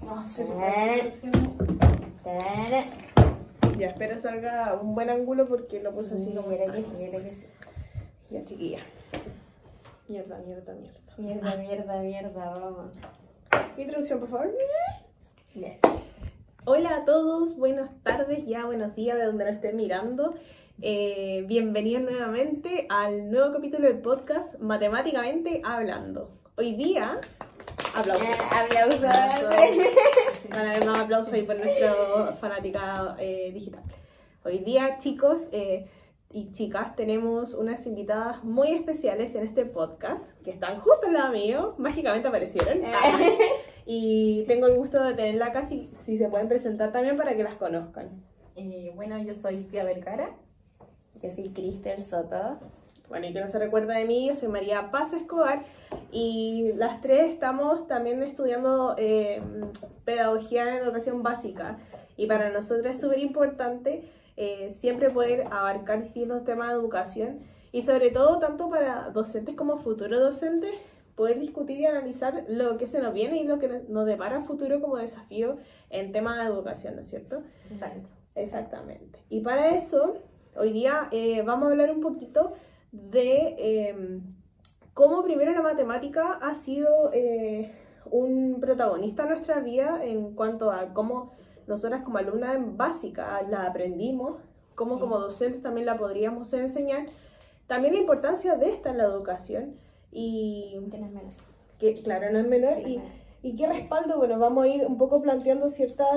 Vamos a hacerlo. Ya, espero salga un buen ángulo porque lo puse así como... Mira que sí, mira que sí. Ya, chiquilla. Mierda. Mierda, vamos. Introducción, por favor. Ya. Hola a todos, buenas tardes, ya buenos días de donde nos estén mirando. Bienvenidos nuevamente al nuevo capítulo del podcast Matemáticamente Hablando. Hoy día, aplausos. Aplausos. Van a haber más aplausos ahí por nuestra fanática digital. Hoy día, chicos y chicas, tenemos unas invitadas muy especiales en este podcast que están justo al lado mío, mágicamente aparecieron. Y tengo el gusto de tenerla acá, si se pueden presentar también para que las conozcan. Bueno, yo soy Pia Vergara. Yo soy Cristel Soto. Bueno, y que no se recuerda de mí, yo soy María Paz Escobar y las tres estamos también estudiando pedagogía en educación básica. Y para nosotros es súper importante siempre poder abarcar distintos temas de educación y sobre todo tanto para docentes como futuros docentes, poder discutir y analizar lo que se nos viene y lo que nos depara a futuro como desafío en temas de educación, ¿no es cierto? Exacto. Exactamente. Y para eso, hoy día vamos a hablar un poquito de cómo primero la matemática ha sido un protagonista en nuestra vida en cuanto a cómo nosotras como alumnas en básica la aprendimos, cómo Sí. como docentes también la podríamos enseñar, también la importancia de esta en la educación y Que no es menos. que claro, no es menor y qué respaldo, bueno, vamos a ir un poco planteando ciertas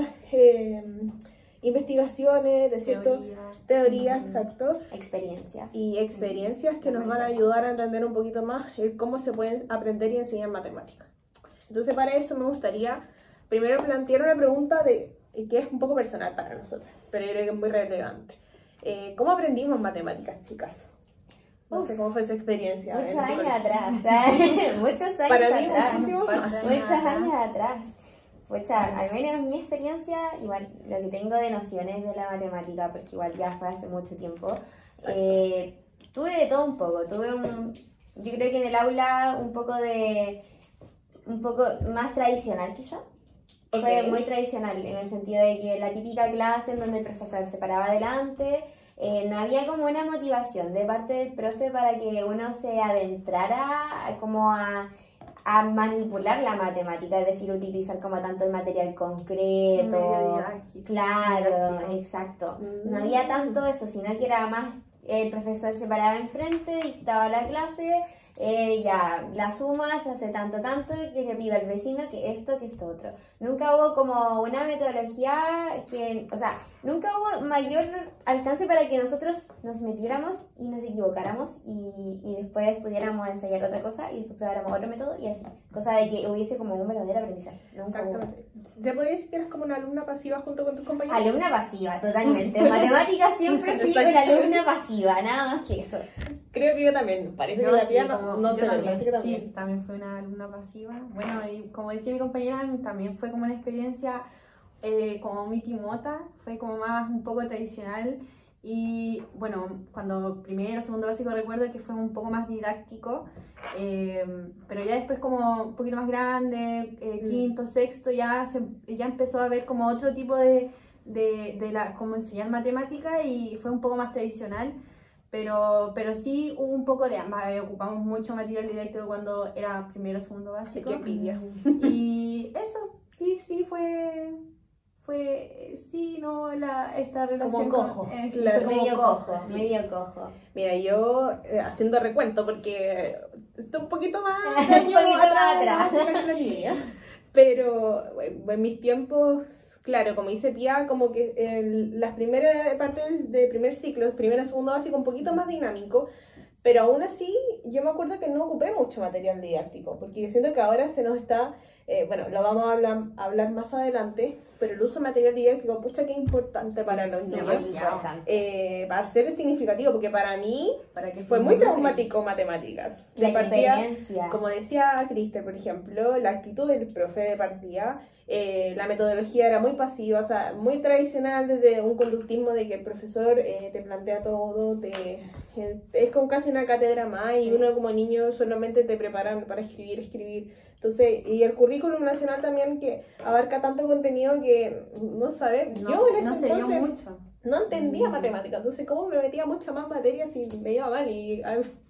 investigaciones, de ciertas teorías, exacto, Experiencias. y experiencias que nos van a ayudar a entender un poquito más cómo se puede aprender y enseñar matemáticas. Entonces, para eso me gustaría primero plantear una pregunta que es un poco personal para nosotros, pero yo creo que es muy relevante. ¿Cómo aprendimos matemáticas, chicas? No sé cómo fue su experiencia. Muchos en tu años colegio. atrás. Muchos años Para mí, atrás. muchísimo más. Muchos años atrás. Pucha, al menos mi experiencia, igual lo que tengo de nociones de la matemática, porque igual ya fue hace mucho tiempo, tuve de todo un poco. Yo creo que en el aula un poco más tradicional quizá. Fue muy tradicional en el sentido de que la típica clase en donde el profesor se paraba adelante, no había como una motivación de parte del profe para que uno se adentrara como a manipular la matemática, es decir, utilizar como tanto el material concreto. Medio didáctico. Claro, exacto. No había tanto eso, sino que era más el profesor se paraba enfrente, dictaba la clase, ya la suma se hace tanto, que le pido al vecino que esto otro. Nunca hubo como una metodología o sea, nunca hubo mayor alcance para que nosotros nos metiéramos y nos equivocáramos y después pudiéramos ensayar otra cosa y después probáramos otro método y así. Cosa de que hubiese como un verdadero aprendizaje. Nunca hubo. Exactamente. ¿Se podría decir que eres como una alumna pasiva junto con tus compañeros? Alumna pasiva, totalmente. En matemáticas siempre fui una alumna pasiva, nada más que eso. Creo que yo también. Parece que la tía no se lo parece que también. Sí, también fue una alumna pasiva. Bueno, y como decía mi compañera, también fue como una experiencia como Miki Mota, fue como más un poco tradicional. Y bueno, cuando primero, segundo básico recuerdo que fue un poco más didáctico, pero ya después como un poquito más grande, quinto, sexto, ya empezó a haber como otro tipo de cómo enseñar matemática y fue un poco más tradicional. Pero sí hubo un poco de ambas, ocupamos mucho material didáctico cuando era primero, segundo básico. Qué envidia. Y eso, sí, esta relación Como cojo. sí, Claro. fue como Medio cojo, sí. medio cojo. Mira, yo haciendo recuento porque estoy un poquito más Un poquito más atrás. de las niñas. Pero en mis tiempos, claro, como dice Pia, como que las primeras partes de primer ciclo, primero, segundo básico, un poquito más dinámico, pero aún así yo me acuerdo que no ocupé mucho material didáctico, porque yo siento que ahora se nos está, bueno, lo vamos a hablar más adelante, pero el uso de material didáctico, pucha, que importante para los niños. Va a ser significativo, porque para mí fue muy traumático matemáticas. La partida, experiencia. como decía Cristian, por ejemplo, la actitud del profe de partida, la metodología era muy pasiva, o sea, muy tradicional, desde un conductismo de que el profesor te plantea todo, es como casi una cátedra más, y uno como niño solamente te preparan para escribir. Entonces, y el currículum nacional también, que abarca tanto contenido que no sabe, yo en ese entonces mucho. no entendía matemáticas, entonces cómo me metía mucha más materia si me iba mal y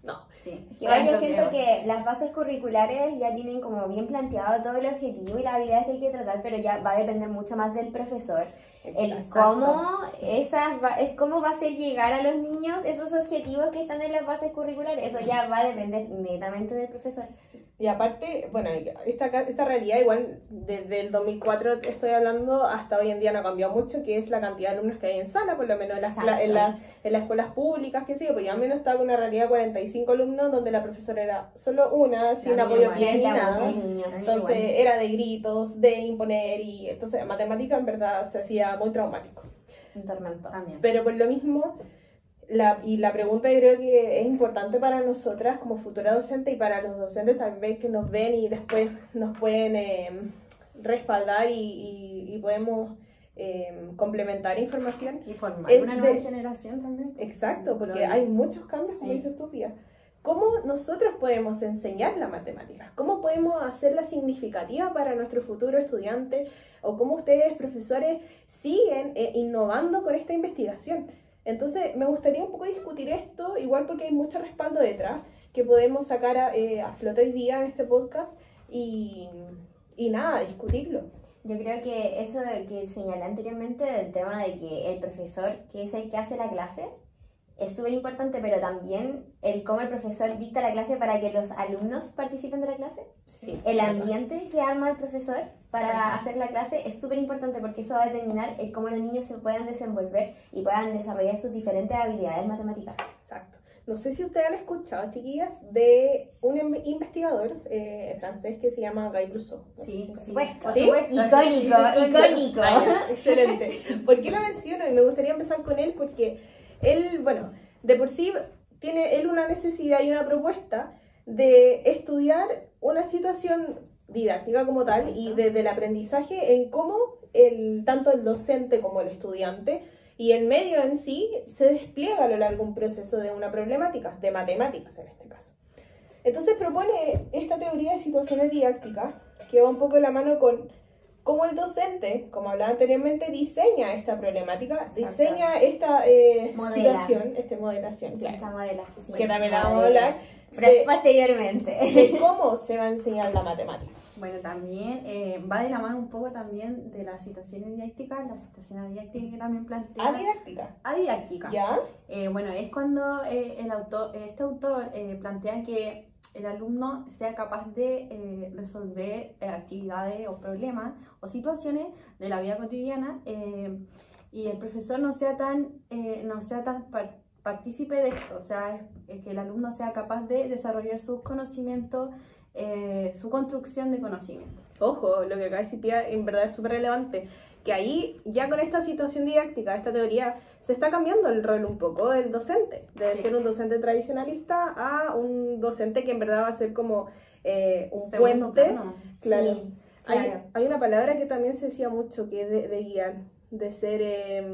no. Sí. Igual yo siento que las bases curriculares ya tienen como bien planteado todo el objetivo y las habilidades que hay que tratar, pero ya va a depender mucho más del profesor. El cómo va a ser llegar a los niños esos objetivos que están en las bases curriculares. Eso ya va a depender netamente del profesor. Y aparte, bueno, esta realidad igual desde el 2004 estoy hablando hasta hoy en día no ha cambiado mucho, que es la cantidad de alumnos que hay en sala, por lo menos en las escuelas públicas, que sí, pues ya al menos está con una realidad de 45 alumnos donde la profesora era solo una, sin apoyo ni nada. Entonces era de gritos, de imponer, y entonces matemática en verdad se hacía muy traumático. Un tormento también. Pero por lo mismo... la pregunta yo creo que es importante para nosotras como futura docente y para los docentes también que nos ven y después nos pueden respaldar y podemos complementar información. Y formar una nueva generación también. Exacto, porque hay muchos cambios, como dices tú, Pía. ¿Cómo nosotros podemos enseñar la matemática? ¿Cómo podemos hacerla significativa para nuestro futuro estudiante? ¿O cómo ustedes, profesores, siguen innovando con esta investigación? Entonces, me gustaría un poco discutir esto, igual porque hay mucho respaldo detrás, que podemos sacar a flote hoy día en este podcast y nada, discutirlo. Yo creo que eso que señalé anteriormente del tema de que el profesor, que es el que hace la clase, es súper importante, pero también el cómo el profesor dicta la clase para que los alumnos participen de la clase. Sí, el ambiente que arma el profesor para hacer la clase es súper importante, porque eso va a determinar el cómo los niños se puedan desenvolver y puedan desarrollar sus diferentes habilidades matemáticas. Exacto. No sé si ustedes han escuchado, chiquillas, de un investigador francés que se llama Guy Brousseau. No sí, por supuesto. ¿Sí? Icónico. Vaya, excelente. ¿Por qué lo menciono? Y me gustaría empezar con él porque él, bueno, de por sí tiene él una necesidad y una propuesta de estudiar una situación didáctica como tal y desde el aprendizaje en cómo tanto el docente como el estudiante y el medio en sí se despliega a lo largo de un proceso de una problemática, de matemáticas en este caso. Entonces propone esta teoría de situaciones didácticas que va un poco de la mano con cómo el docente, como hablaba anteriormente, diseña esta problemática, diseña esta situación, esta modelación, claro, esta modelación, que también la vamos a hablar posteriormente, de cómo se va a enseñar la matemática. Bueno, también va de la mano un poco también de las situaciones didácticas, la situación didáctica que también plantea. Adidáctica. ¿Ya? Bueno, es cuando este autor plantea que el alumno sea capaz de resolver actividades o problemas o situaciones de la vida cotidiana y el profesor no sea tan partícipe de esto, o sea, es que el alumno sea capaz de desarrollar sus conocimientos, su construcción de conocimiento. Ojo, lo que acá decía Pía en verdad es súper relevante, que ahí ya con esta situación didáctica, esta teoría, se está cambiando el rol un poco del docente, de ser un docente tradicionalista a un docente que en verdad va a ser como un puente. Plano. Claro. Sí, claro. Hay una palabra que también se decía mucho, que es de guiar, de ser...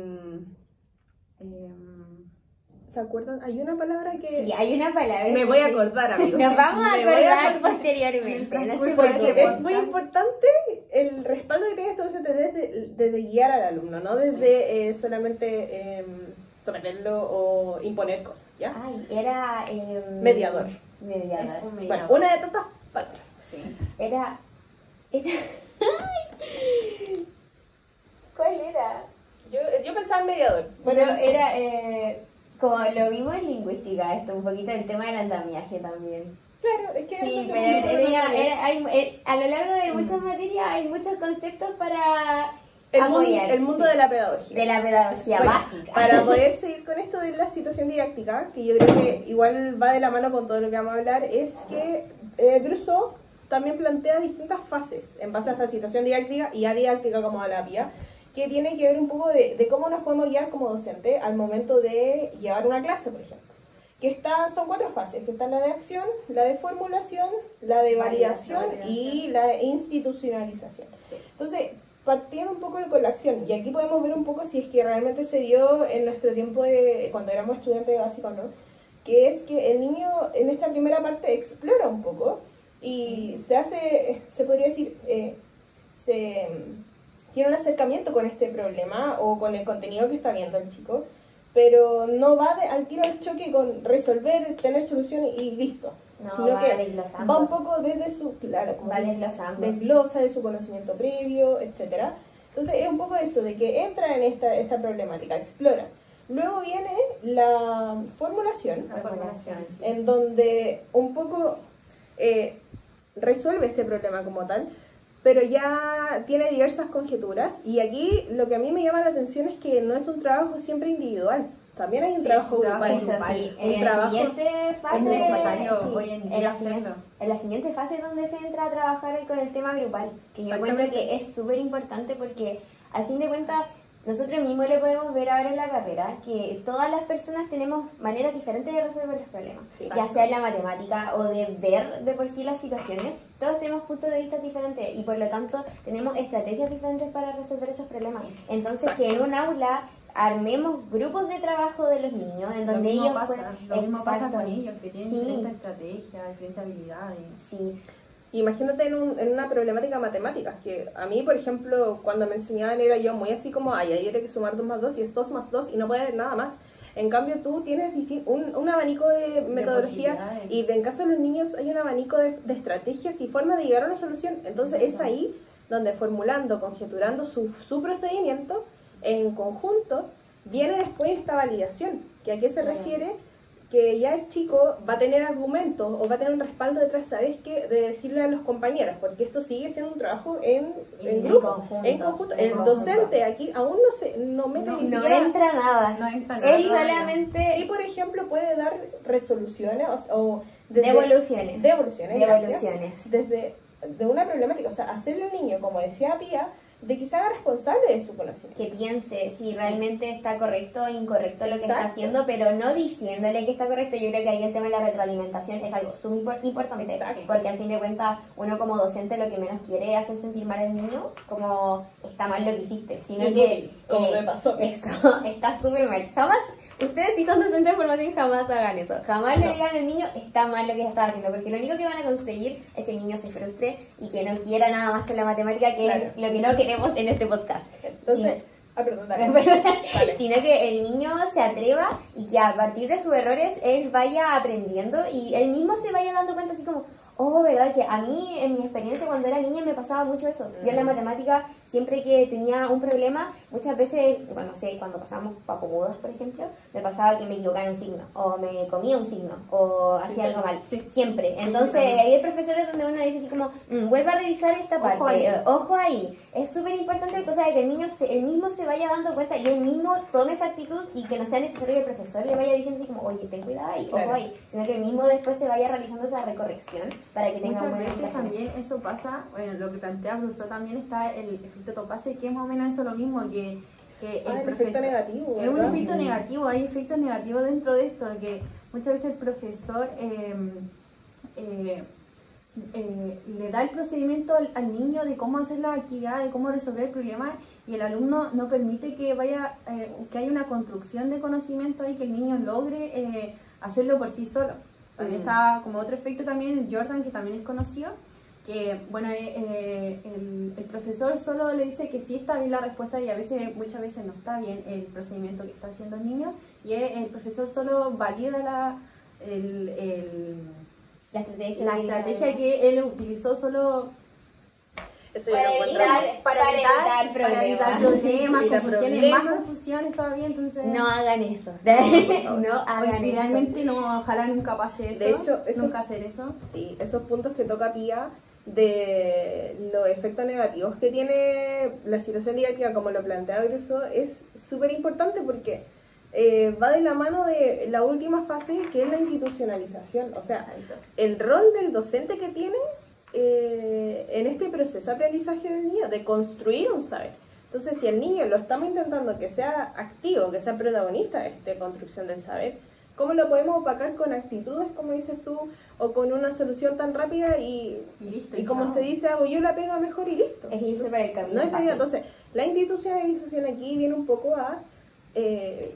¿se acuerdan? Hay una palabra que... Sí, hay una palabra. Me voy a acordar, amigos. Nos vamos a acordar posteriormente. No sé por Porque qué. es muy importante el respaldo que tiene este docente desde guiar al alumno, no desde solamente someterlo o imponer cosas, ¿ya? Ay, era... mediador. Mediador. Es un mediador. Bueno, una de tantas palabras. Sí. Era... ¿Cuál era? Yo pensaba en mediador. Bueno, era... como lo vimos en lingüística, esto, un poquito el tema del andamiaje también. Claro, es que Sí, eso pero a lo largo de muchas materias hay muchos conceptos para apoyar. el mundo de la pedagogía. De la pedagogía básica. Para poder seguir con esto de la situación didáctica, que yo creo que igual va de la mano con todo lo que vamos a hablar, es que Brousseau también plantea distintas fases en base a esta situación didáctica y adidáctica como la Pía, que tiene que ver un poco de cómo nos podemos guiar como docente al momento de llevar una clase, por ejemplo. Son 4 fases, que está la de acción, la de formulación, la de validación y la de institucionalización. Sí. Entonces, partiendo un poco con la acción, y aquí podemos ver un poco si es que realmente se dio en nuestro tiempo cuando éramos estudiantes básicos, ¿no? Que es que el niño en esta primera parte explora un poco y se podría decir, tiene un acercamiento con este problema o con el contenido que está viendo el chico, pero no va al tiro al choque con resolver, tener soluciones y listo. No, sino va que desglosando. va un poco desde su, claro, como Va dice, desglosando. desglosa de su conocimiento previo, etcétera. Entonces es un poco eso, de que entra en esta problemática, explora. Luego viene la formulación, Sí. en donde un poco resuelve este problema como tal, pero ya tiene diversas conjeturas, y aquí lo que a mí me llama la atención es que no es un trabajo siempre individual, también hay un trabajo grupal. Eso sí, Un en la trabajo siguiente fase es necesario sí, hoy en en día la hacerlo. En la siguiente fase es donde se entra a trabajar con el tema grupal, que yo encuentro que es súper importante porque al fin de cuentas nosotros mismos lo podemos ver ahora en la carrera, que todas las personas tenemos maneras diferentes de resolver los problemas, Sí, ya sea en la matemática o de ver de por sí las situaciones, todos tenemos puntos de vista diferentes y por lo tanto tenemos estrategias diferentes para resolver esos problemas. Entonces que en un aula armemos grupos de trabajo de los niños en donde ellos Lo mismo pasa Exacto. con ellos, que tienen Sí. diferentes estrategias, diferentes habilidades. Sí, Imagínate en una problemática matemática, que a mí, por ejemplo, cuando me enseñaban era yo muy así como, ay, ahí hay que sumar 2 más 2 y es 2 más 2 y no puede haber nada más. En cambio, tú tienes un abanico de metodología posibilidades. y en caso de los niños hay un abanico de estrategias y formas de llegar a una solución. Entonces es ahí donde formulando, conjeturando su procedimiento en conjunto, viene después esta validación, que a qué se refiere, que ya el chico va a tener argumentos o va a tener un respaldo detrás, ¿sabes qué? De decirle a los compañeros, porque esto sigue siendo un trabajo en grupo, en conjunto. El docente aquí aún no mete ni no siquiera... entra nada. No entra Es nada. solamente Sí, por ejemplo, puede dar resoluciones o desde- devoluciones. devoluciones, gracias. Devoluciones. Desde de una problemática, o sea, hacerle al niño, como decía Pía, de que se haga responsable de su conocimiento. Que piense si realmente está correcto o incorrecto lo que está Exacto. haciendo, pero no diciéndole que está correcto. Yo creo que ahí el tema de la retroalimentación es algo súper importante, Exacto. porque al fin de cuentas uno como docente lo que menos quiere es hacer sentir mal al niño como está mal lo que hiciste, sino que Como me pasó. eso está súper mal. Jamás, ustedes si son docentes de formación jamás hagan eso, jamás le digan al niño está mal lo que está haciendo, porque lo único que van a conseguir es que el niño se frustre y que no quiera nada más que la matemática, que Claro. es lo que no queremos en este podcast. Entonces, perdón, dale. Sino que el niño se atreva y que a partir de sus errores él vaya aprendiendo y él mismo se vaya dando cuenta así como, oh, verdad que a mí en mi experiencia cuando era niña me pasaba mucho eso. Yo en la matemática siempre que tenía un problema, muchas veces, bueno, no sé, cuando pasábamos papomudos, por ejemplo, me pasaba que me equivocaba en un signo, o me comía un signo, o hacía algo mal, siempre. Entonces ahí el profesor es donde uno dice así como, vuelva a revisar esta parte, ojo ahí. Es súper importante cosa de que el niño él mismo se vaya dando cuenta y él mismo tome esa actitud y que no sea necesario que el profesor le vaya diciendo así como, oye, ten cuidado ahí, ojo ahí, sino que él mismo después se vaya realizando esa recorrección para que tenga Muchas buena veces educación. también eso pasa, bueno, lo que plantea Brusó también está el efecto Topase, que es más o menos eso lo mismo que el efecto profesor. negativo. Es un ¿verdad? efecto negativo, hay efectos negativos dentro de esto, que muchas veces el profesor le da el procedimiento al niño de cómo hacer la actividad, de cómo resolver el problema, y el alumno no permite que que haya una construcción de conocimiento ahí, que el niño logre hacerlo por sí solo. También está como otro efecto también el Jordan, que también es conocido, que bueno, el profesor solo le dice que sí está bien la respuesta y muchas veces no está bien el procedimiento que está haciendo el niño, y el profesor solo valida la estrategia que él utilizó solo Eso yo Para lo encuentro evitar- para evitar problemas, Evitar confusiones, más problemas. confusiones todavía, entonces No hagan eso. No hagan eso. idealmente no, ojalá nunca pase eso, De hecho, nunca hacer eso. Sí, esos puntos que toca Pía de los efectos negativos que tiene la situación didáctica, como lo plantea Brusó, es súper importante porque va de la mano de la última fase, que es la institucionalización. O sea, el rol del docente que tiene en este proceso de aprendizaje del niño, de construir un saber. Entonces, si el niño lo estamos intentando que sea activo, que sea protagonista de esta construcción del saber, ¿cómo lo podemos opacar con actitudes, como dices tú, o con una solución tan rápida y listo, y como se dice, hago yo la pega mejor y listo? Es irse por el camino No es fácil. entonces, la institucionalización aquí viene un poco a,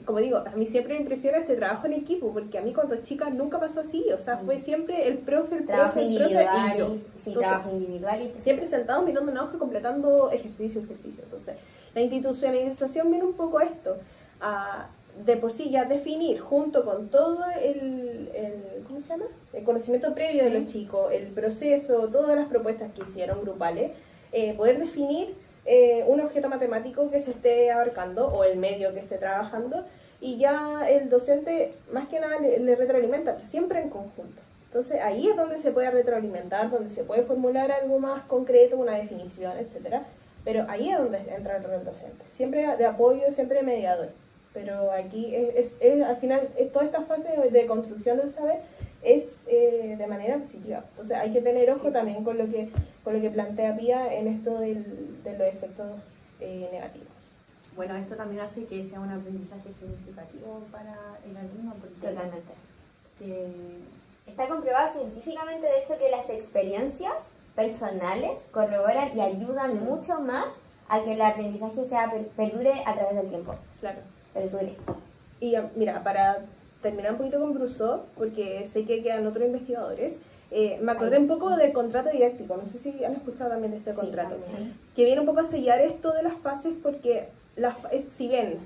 como digo, a mí siempre me impresiona este trabajo en equipo, porque a mí cuando chica nunca pasó así, o sea, fue siempre el profe Trabajo y yo. individual, sí, Entonces, trabajo individual y siempre sentados mirando una hoja completando ejercicio. Entonces, la institucionalización viene un poco a esto, a de por sí ya definir junto con todo ¿cómo se llama? El conocimiento previo de los chicos, el proceso, todas las propuestas que hicieron grupales, poder definir un objeto matemático que se esté abarcando o el medio que esté trabajando, y ya el docente más que nada le retroalimenta, pero siempre en conjunto. Entonces ahí es donde se puede retroalimentar, donde se puede formular algo más concreto, una definición, etcétera. Pero ahí es donde entra el rol docente, siempre de apoyo, siempre mediador. Pero aquí al final toda esta fase de construcción del saber es de manera positiva. Entonces hay que tener ojo también con lo que plantea Pía en esto de los efectos negativos. Bueno, esto también hace que sea un aprendizaje significativo para el alumno. Porque Totalmente. que Está comprobado científicamente, de hecho, que las experiencias personales corroboran y ayudan mucho más a que el aprendizaje perdure a través del tiempo. Claro. Perdure. Y mira, para terminar un poquito con Brousseau, porque sé que quedan otros investigadores, me acordé un poco del contrato didáctico, no sé si han escuchado también de este contrato, también. que viene un poco a sellar esto de las fases, porque si bien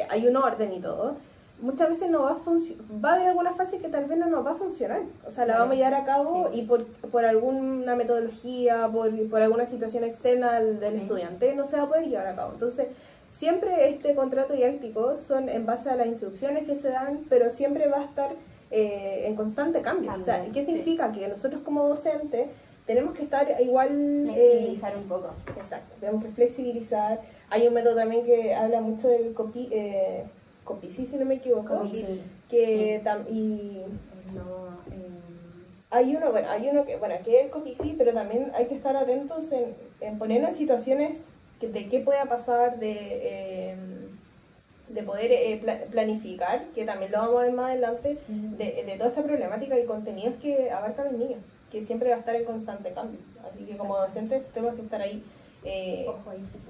hay un orden y todo, muchas veces no va a haber alguna fase que tal vez no nos va a funcionar, o sea, la vamos a llevar a cabo y por alguna metodología, por alguna situación externa del estudiante, no se va a poder llevar a cabo. Entonces, siempre este contrato didáctico son en base a las instrucciones que se dan, pero siempre va a estar en constante cambio. O sea, ¿qué significa? Que nosotros como docentes tenemos que estar igual... Flexibilizar un poco. Exacto, tenemos que flexibilizar. Hay un método también que habla mucho del COPICI, si no me equivoco. COPICI, Que hay uno que es el COPICI, pero también hay que estar atentos en ponernos en situaciones de qué pueda pasar, de poder planificar, que también lo vamos a ver más adelante, de toda esta problemática y contenidos que abarcan los niños, que siempre va a estar en constante cambio. Así que como docentes tenemos que estar ahí,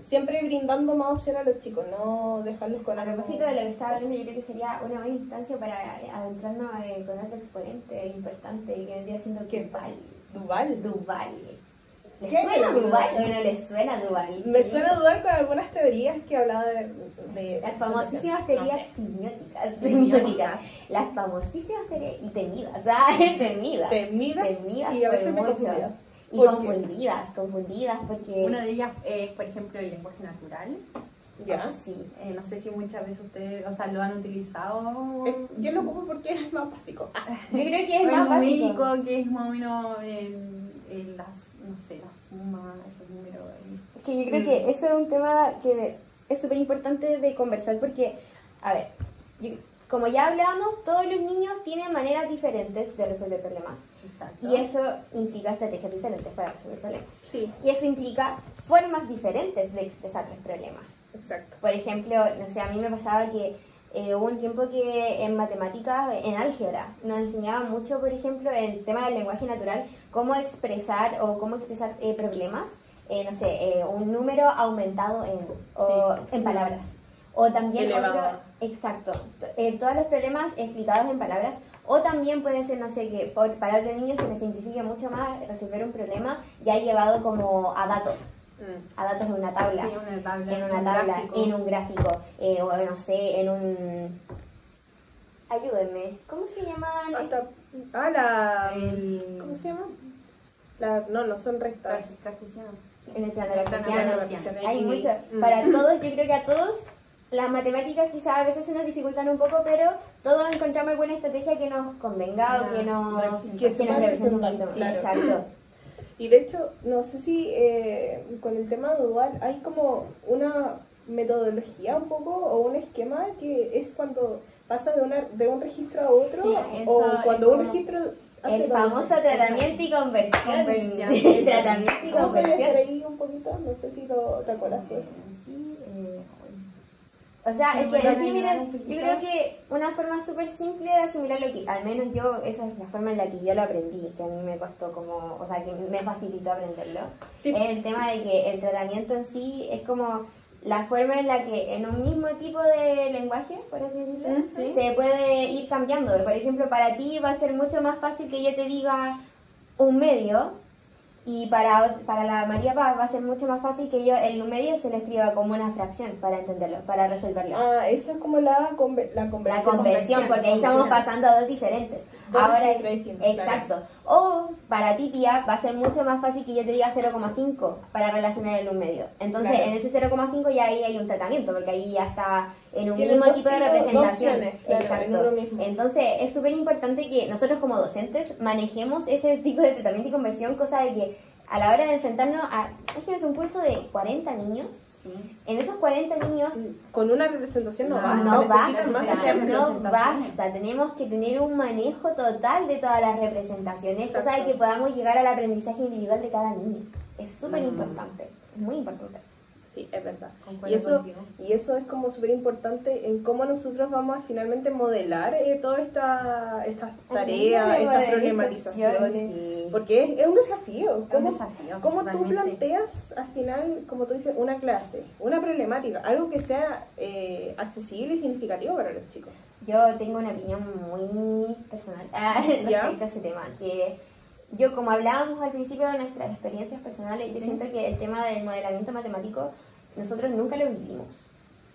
siempre brindando más opciones a los chicos, no dejarlos con A algo. propósito de lo que estaba hablando, yo creo que sería una buena instancia para adentrarnos con otro exponente importante que vendría siendo Duval. Duval. ¿Les ¿Qué? suena Duval o no les suena Duval? Me Sí. suena dudar con algunas teorías que hablaba de Las famosísimas teorías semióticas. Las famosísimas teorías y temidas. Temidas y a por veces me muchos. confundía. Y ¿Por qué? confundidas porque... una de ellas es, por ejemplo, el lenguaje natural. ¿Ya? Sí. No sé si muchas veces ustedes, o sea, lo han utilizado. Yo lo ocupo porque es más básico. Yo creo que es el más básico. numérico, que es más o menos en las, no sé, las sumas, los números. Es que yo creo que eso es un tema que es súper importante de conversar porque, a ver, como ya hablábamos, todos los niños tienen maneras diferentes de resolver problemas. Exacto. Y eso implica estrategias diferentes para resolver problemas. Sí, Y eso implica formas diferentes de expresar los problemas. exacto. Por ejemplo, no sé, a mí me pasaba que hubo un tiempo que en matemáticas, en álgebra, nos enseñaban mucho, por ejemplo, el tema del lenguaje natural, cómo expresar problemas, no sé, un número aumentado en palabras. O también Elevado. exacto, todos los problemas explicados en palabras. O también puede ser, no sé, que para otro niño se le simplifique mucho más resolver un problema ya llevado como a datos. A datos en una tabla. Sí, una tabla. En una tabla, en un gráfico, o no sé, en un... Ayúdenme, ¿cómo se llaman? ¿Cómo se llama? No son rectas. Cartesiano. En el plano En el plano cartesiano. cartesiano. Hay mucho. Para todos, yo creo que a todos, las matemáticas quizás a veces se nos dificultan un poco, pero todos encontramos alguna estrategia que nos convenga o que nos represente un poquito. Claro. Exacto. Y de hecho, no sé si con el tema dual hay como una metodología un poco o un esquema que es cuando pasa de un registro a otro, Sí, eso o cuando es un registro El famoso tratamiento y conversión. Conversión. Tratamiento y ¿Cómo puede ser conversión. ahí un poquito? No sé si te acuerdas de eso. Sí, O sea, Sí, es que ¿puedo en sí, agregar miren, un poquito? yo creo que una forma súper simple de asimilar lo que, al menos yo, esa es la forma en la que yo lo aprendí, que a mí me costó como, o sea, que me facilitó aprenderlo, Sí. es el tema de que el tratamiento en sí es como la forma en la que en un mismo tipo de lenguaje, por así decirlo, sí. se puede ir cambiando. Por ejemplo, para ti va a ser mucho más fácil que yo te diga un medio, y para la María Paz va a ser mucho más fácil que yo el medio se le escriba como una fracción para entenderlo, para resolverlo. Eso es como la La conversión. conversión, porque ahí estamos pasando a dos diferentes. Dos Ahora, cifras distintas, exacto. O para ti, tía, va a ser mucho más fácil que yo te diga 0,5 para relacionar en un medio. Entonces, Claro. en ese 0,5 ya ahí hay un tratamiento, porque ahí ya está en un Tiene mismo dos tipo de tipos, dos representación. opciones, claro, en Exacto. uno mismo. Entonces, es súper importante que nosotros como docentes manejemos ese tipo de tratamiento y conversión, cosa de que a la hora de enfrentarnos a, imagínense, un curso de 40 niños, Sí. en esos 40 niños Con una representación no basta. no necesitan más basta, ejemplos. no basta, tenemos que tener un manejo total de todas las representaciones, cosa de Exacto. que podamos llegar al aprendizaje individual de cada niño. Es súper importante, es muy importante. Sí, es verdad. Concuerdo Y eso, contigo. y eso es como súper importante en cómo nosotros vamos a finalmente modelar todas estas tareas, estas problematizaciones. Sí. Porque es un desafío. Es un ¿Cómo, desafío, cómo tú totalmente. planteas al final, como tú dices, una clase, una problemática, algo que sea accesible y significativo para los chicos? Yo tengo una opinión muy personal ¿Ya? respecto a ese tema, que yo, como hablábamos al principio de nuestras experiencias personales, yo Sí. siento que el tema del modelamiento matemático nosotros nunca lo vivimos,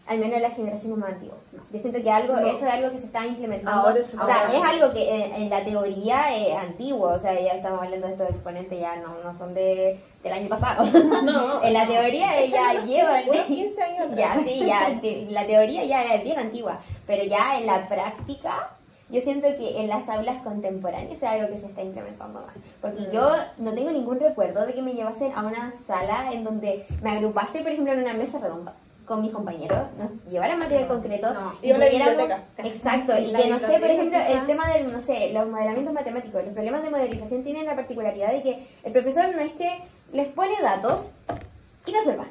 al menos las generaciones más antiguas. Yo siento que No. eso es algo que se está implementando, Ahora se o sea, está- es algo que en la teoría es antiguo, o sea, ya estamos hablando de estos exponentes, ya no son del año pasado. No, En la teoría ya llevan... unos 15 años atrás. Ya, sí, ya, la teoría ya es bien antigua, pero ya en la práctica, yo siento que en las aulas contemporáneas es algo que se está implementando más. Porque yo no tengo ningún recuerdo de que me llevasen a una sala en donde me agrupase, por ejemplo, en una mesa redonda con mis compañeros, nos llevaran material concreto no. Y una pudiéramos- biblioteca. Exacto, En y la que no sé, por biblioteca ejemplo, el quizá. tema del, no sé, los modelamientos matemáticos, los problemas de modelización tienen la particularidad de que el profesor no es que les pone datos y resuelvan.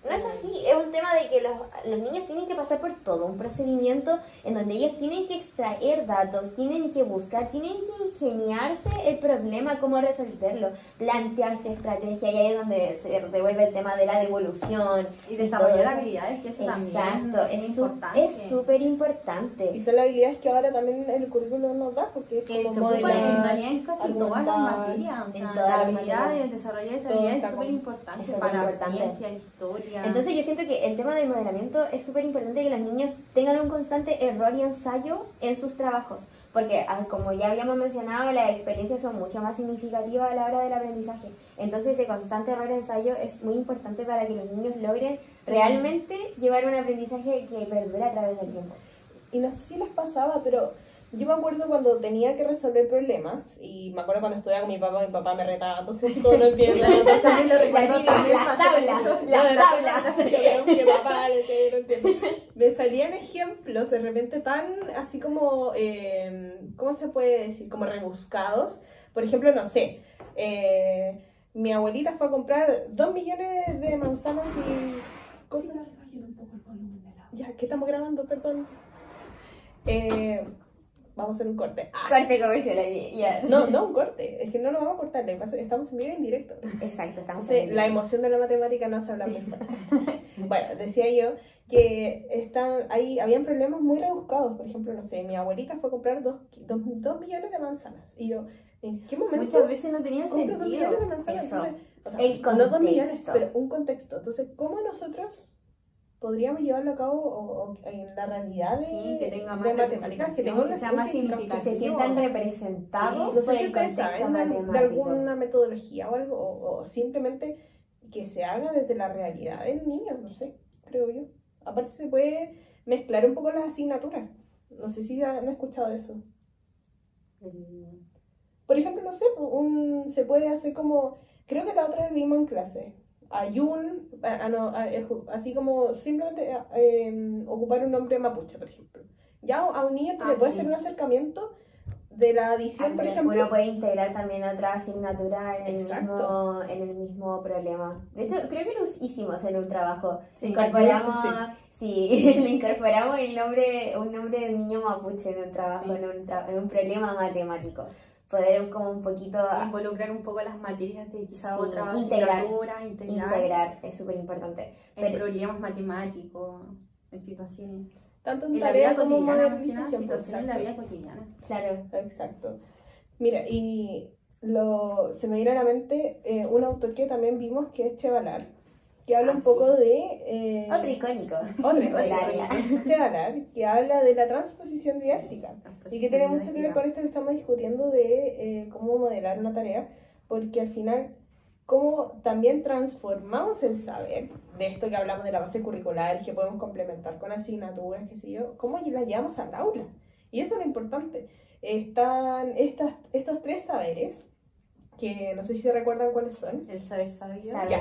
No es así, es un tema de que los niños tienen que pasar por todo un procedimiento en donde ellos tienen que extraer datos, tienen que buscar, tienen que ingeniarse el problema, cómo resolverlo, plantearse estrategia, y ahí es donde se devuelve el tema de la devolución. Y todo desarrollar eso. habilidades, que eso Exacto, también es importante. es súper importante. Y son las habilidades que ahora también el currículum nos da, porque es Que se como ocupa en modelar, realidad en casi todas las argumentar, materias, o en sea, todas la las habilidad materias. de desarrollar esa Todo habilidad es está súper como- importante es para superimportante. ciencia, historia. Entonces yo siento que el tema del modelamiento es súper importante que los niños tengan un constante error y ensayo en sus trabajos, porque como ya habíamos mencionado, las experiencias son mucho más significativas a la hora del aprendizaje. Entonces ese constante error y ensayo es muy importante para que los niños logren realmente llevar un aprendizaje que perdure a través del tiempo. Y no sé si les pasaba, pero yo me acuerdo cuando tenía que resolver problemas, y me acuerdo cuando estudiaba con mi papá me retaba, entonces como no entiendo, entonces a mí lo recuerdo La típica, también. las tablas, las tablas. Que papá, que no entiendo. Me salían ejemplos de repente tan así como, ¿cómo se puede decir? Como rebuscados. Por ejemplo, no sé, mi abuelita fue a comprar 2 millones de manzanas y cosas. Ya, que estamos grabando, perdón. Vamos a hacer un corte. Corte comercial aquí, ya. No un corte, es que no lo vamos a cortar, lo que pasa es que estamos en vivo y en directo. Exacto, estamos Entonces, en la vivo. emoción de la matemática no se habla muy fuerte. Bueno, decía yo que habían problemas muy rebuscados. Por ejemplo, no sé, mi abuelita fue a comprar 2 millones de manzanas. Y yo, ¿en qué momento Muchas veces no tenían compro 2 millones de sentido. manzanas? Eso. Entonces, o sea, El no 2 millones, contexto. pero un contexto. Entonces, ¿cómo nosotros podríamos llevarlo a cabo o en la realidad de, Sí, que tenga más de matemáticas, que tenga representación, que sea más Que significativo. se sientan representados no sé por si el ustedes contexto saben de matemático. alguna metodología o algo, o simplemente que se haga desde la realidad del niño, no sé, creo yo. Aparte se puede mezclar un poco las asignaturas. No sé si han escuchado de eso. Por ejemplo, no sé, se puede hacer como, creo que la otra vez vimos en clase, así como simplemente ocupar un nombre mapuche, por ejemplo. Ya a un niño tú le puedes sí. hacer un acercamiento de la adición, por ejemplo. Uno puede integrar también otra asignatura Exacto. en el mismo problema. De hecho, creo que lo hicimos en un trabajo. Sí, Incorporamos, sí. sí, le incorporamos un nombre de niño mapuche en un trabajo, Sí. en un problema matemático. Poder como un poquito Involucrar un poco las materias de quizás Sí, otras integrar. asignaturas, integrar, es súper importante. en problemas matemáticos, en situaciones. Tanto en En la tarea vida como cotidiana, más que nada, modernización. situaciones en la Exacto. vida cotidiana. Claro. Exacto. Mira, y se me viene a la mente un autor que también vimos que es Chevalar, que habla un sí. poco de... Otro icónico. Otro del área. Chevalar, que habla de la transposición didáctica. Y que tiene mucho que ver con esto que estamos discutiendo de cómo modelar una tarea, porque al final, cómo también transformamos el saber, de esto que hablamos de la base curricular, que podemos complementar con asignaturas, qué sé yo, cómo las llevamos al aula. Y eso es lo importante. Están estos tres saberes, que no sé si se recuerdan cuáles son. El saber sabio. Saber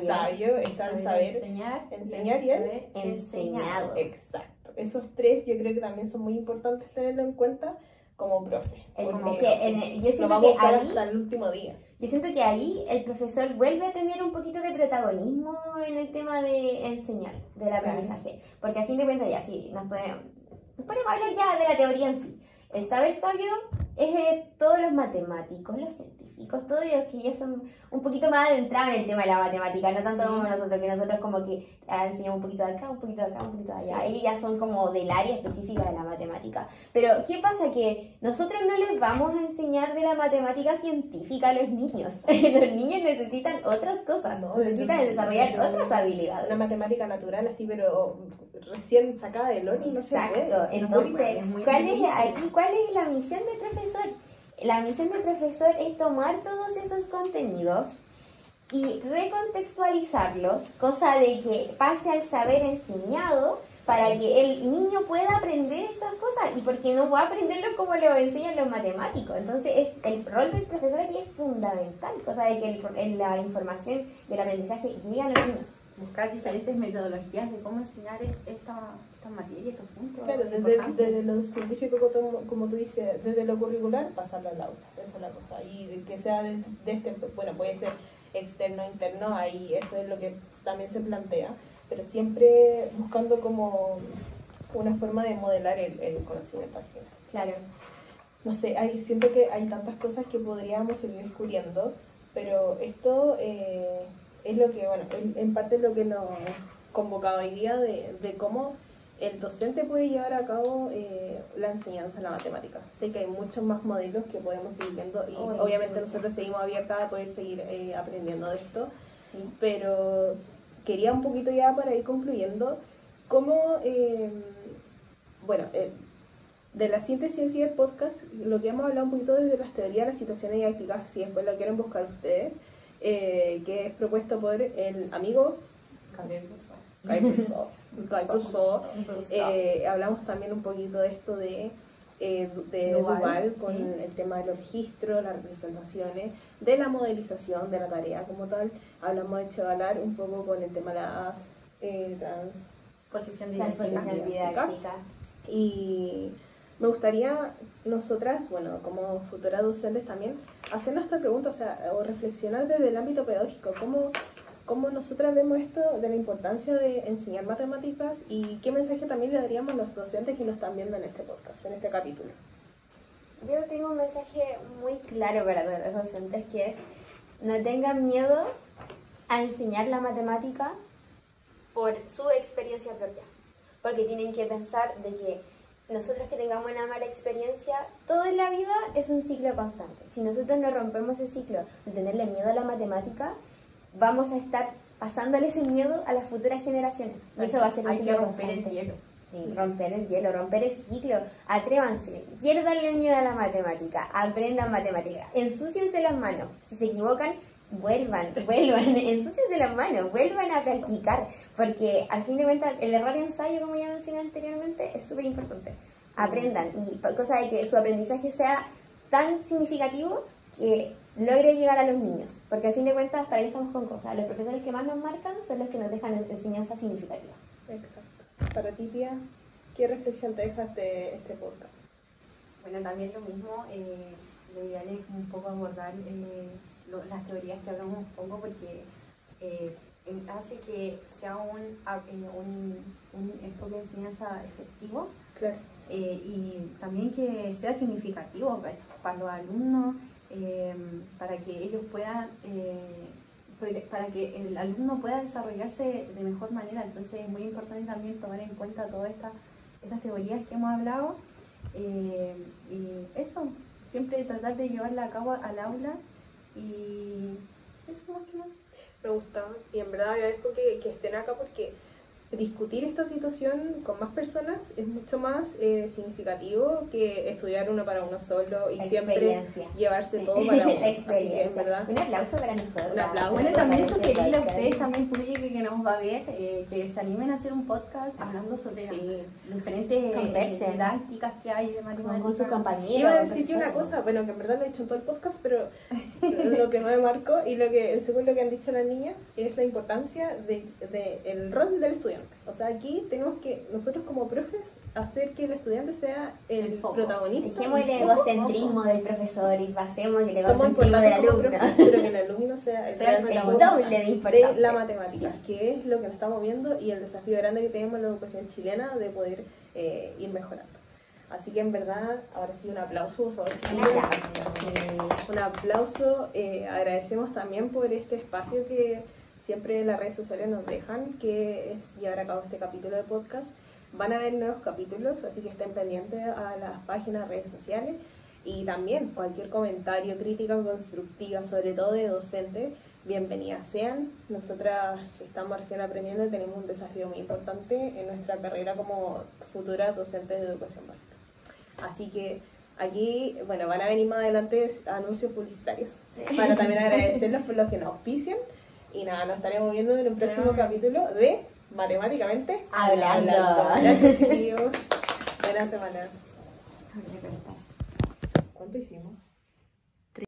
sabio. Está el saber enseñar y el saber enseñado. exacto. Esos tres yo creo que también son muy importantes tenerlo en cuenta como profe. Yo Lo siento vamos a que usar ahí hasta el último día. Yo siento que ahí el profesor vuelve a tener un poquito de protagonismo en el tema de enseñar, del aprendizaje. Porque a fin de cuentas ya sí, nos ponemos a hablar ya de la teoría en sí. El saber sabio es de todos los matemáticos, los científicos, todos los que ya son un poquito más adentrados en el tema de la matemática, no tanto Sí. como nosotros, que nosotros como que enseñamos un poquito de acá, un poquito de acá, un poquito de allá. Ellos ya son como del área específica de la matemática. Pero, ¿qué pasa? Que nosotros no les vamos a enseñar de la matemática científica a los niños. Los niños necesitan otras cosas, necesitan desarrollar otras habilidades. Una matemática natural así, pero recién sacada del horno no se puede. Exacto, entonces, es muy ¿cuál es difícil. cuál es la misión del profesor? La misión del profesor es tomar todos esos contenidos y recontextualizarlos, cosa de que pase al saber enseñado para que el niño pueda aprender estas cosas y porque no puede aprenderlo como lo enseñan los matemáticos. Entonces, el rol del profesor aquí es fundamental, cosa de que la información y el aprendizaje llegue a los niños. Buscar diferentes metodologías de cómo enseñar estas materias, estos puntos. Claro, importantes. desde lo científico, como tú dices, desde lo curricular, pasarlo al aula. Esa es la cosa. Y que sea de este, bueno, puede ser externo, interno, ahí eso es lo que también se plantea, pero siempre buscando como una forma de modelar el conocimiento al final. Claro. No sé, siento que hay tantas cosas que podríamos seguir descubriendo, pero esto es lo que, bueno, en parte es lo que nos convocado hoy día de cómo el docente puede llevar a cabo la enseñanza de la matemática. Sé que hay muchos más modelos que podemos seguir viendo y obviamente nosotros seguimos abiertas a poder seguir aprendiendo de esto, Sí. pero quería un poquito ya para ir concluyendo cómo, bueno, de la síntesis y del podcast, lo que hemos hablado un poquito desde las teorías, las situaciones didácticas, si después lo quieren buscar ustedes, que es propuesto por el amigo Gabriel Rousseau. Guy Rousseau. Hablamos también un poquito de esto de Duval con sí. el tema de los registros, las representaciones, de la modelización de la tarea como tal. Hablamos de Chevalar un poco con el tema de las Posición Transposición didáctica. didáctica. y me gustaría nosotras, bueno, como futuras docentes también, hacernos esta pregunta, o sea, o reflexionar desde el ámbito pedagógico, cómo nosotras vemos esto de la importancia de enseñar matemáticas y qué mensaje también le daríamos a los docentes que nos están viendo en este podcast, en este capítulo. Yo tengo un mensaje muy claro para todos los docentes que es: no tengan miedo a enseñar la matemática por su experiencia propia, porque tienen que pensar de que nosotros que tengamos una mala experiencia, todo en la vida es un ciclo constante. Si nosotros no rompemos ese ciclo de tenerle miedo a la matemática, vamos a estar pasándole ese miedo a las futuras generaciones. Y eso va a ser un Hay que ciclo romper constante. el hielo. Sí, romper el hielo, romper el ciclo. Atrévanse, piérdanle el miedo a la matemática, aprendan matemática, ensúciense las manos. Si se equivocan, vuelvan, ensúciense las manos, vuelvan a practicar, porque al fin de cuentas el error y ensayo, como ya mencioné anteriormente, es súper importante. Aprendan, y cosa de que su aprendizaje sea tan significativo que logre llegar a los niños, porque al fin de cuentas, para ahí estamos con cosas. Los profesores que más nos marcan son los que nos dejan enseñanza significativa. Exacto. Para ti, Pia, ¿qué reflexión te deja este podcast? Bueno, también lo mismo, lo ideal es un poco abordar las teorías que hablamos un poco porque hace que sea un enfoque de enseñanza efectivo. Claro. Y también que sea significativo para los alumnos, para que ellos puedan, para que el alumno pueda desarrollarse de mejor manera. Entonces es muy importante también tomar en cuenta todas estas teorías que hemos hablado, y eso, siempre tratar de llevarla a cabo al aula, y eso más que nada. Me gusta y en verdad agradezco que estén acá porque discutir esta situación con más personas es mucho más significativo que estudiar uno para uno solo y siempre llevarse todo para uno. Así que, en verdad, un aplauso para nosotros. Un aplauso. Bueno, también sugerirle a ustedes, también público que nos va a ver, que se animen a hacer un podcast hablando sobre diferentes didácticas que hay de matemáticas. Con sus compañeros. Iba a decirte una cosa, bueno, que en verdad lo he dicho en todo el podcast, pero lo que me marcó y lo que, según lo que han dicho las niñas, es la importancia del rol del estudiante. O sea, aquí tenemos que, nosotros como profes, hacer que el estudiante sea el protagonista. Dejemos el egocentrismo del profesor y pasemos el Somos egocentrismo del alumno. Profes, pero que el alumno sea el doble de importante. De la matemática, que es lo que nos estamos viendo y el desafío grande que tenemos en la educación chilena de poder ir mejorando. Así que en verdad, ahora sí un aplauso, por favor. Un aplauso. Agradecemos también por este espacio que siempre las redes sociales nos dejan, que es llevar a cabo este capítulo de podcast. Van a haber nuevos capítulos, así que estén pendientes a las páginas, redes sociales, y también cualquier comentario, crítica constructiva, sobre todo de docentes, bienvenidas sean. Nosotras estamos recién aprendiendo y tenemos un desafío muy importante en nuestra carrera como futuras docentes de educación básica. Así que aquí, bueno, van a venir más adelante anuncios publicitarios para también agradecerlos por los que nos auspician. Y nada, nos estaremos viendo en un próximo capítulo de Matemáticamente Hablando. Gracias, chiquillos. Buena semana. ¿Cuánto hicimos?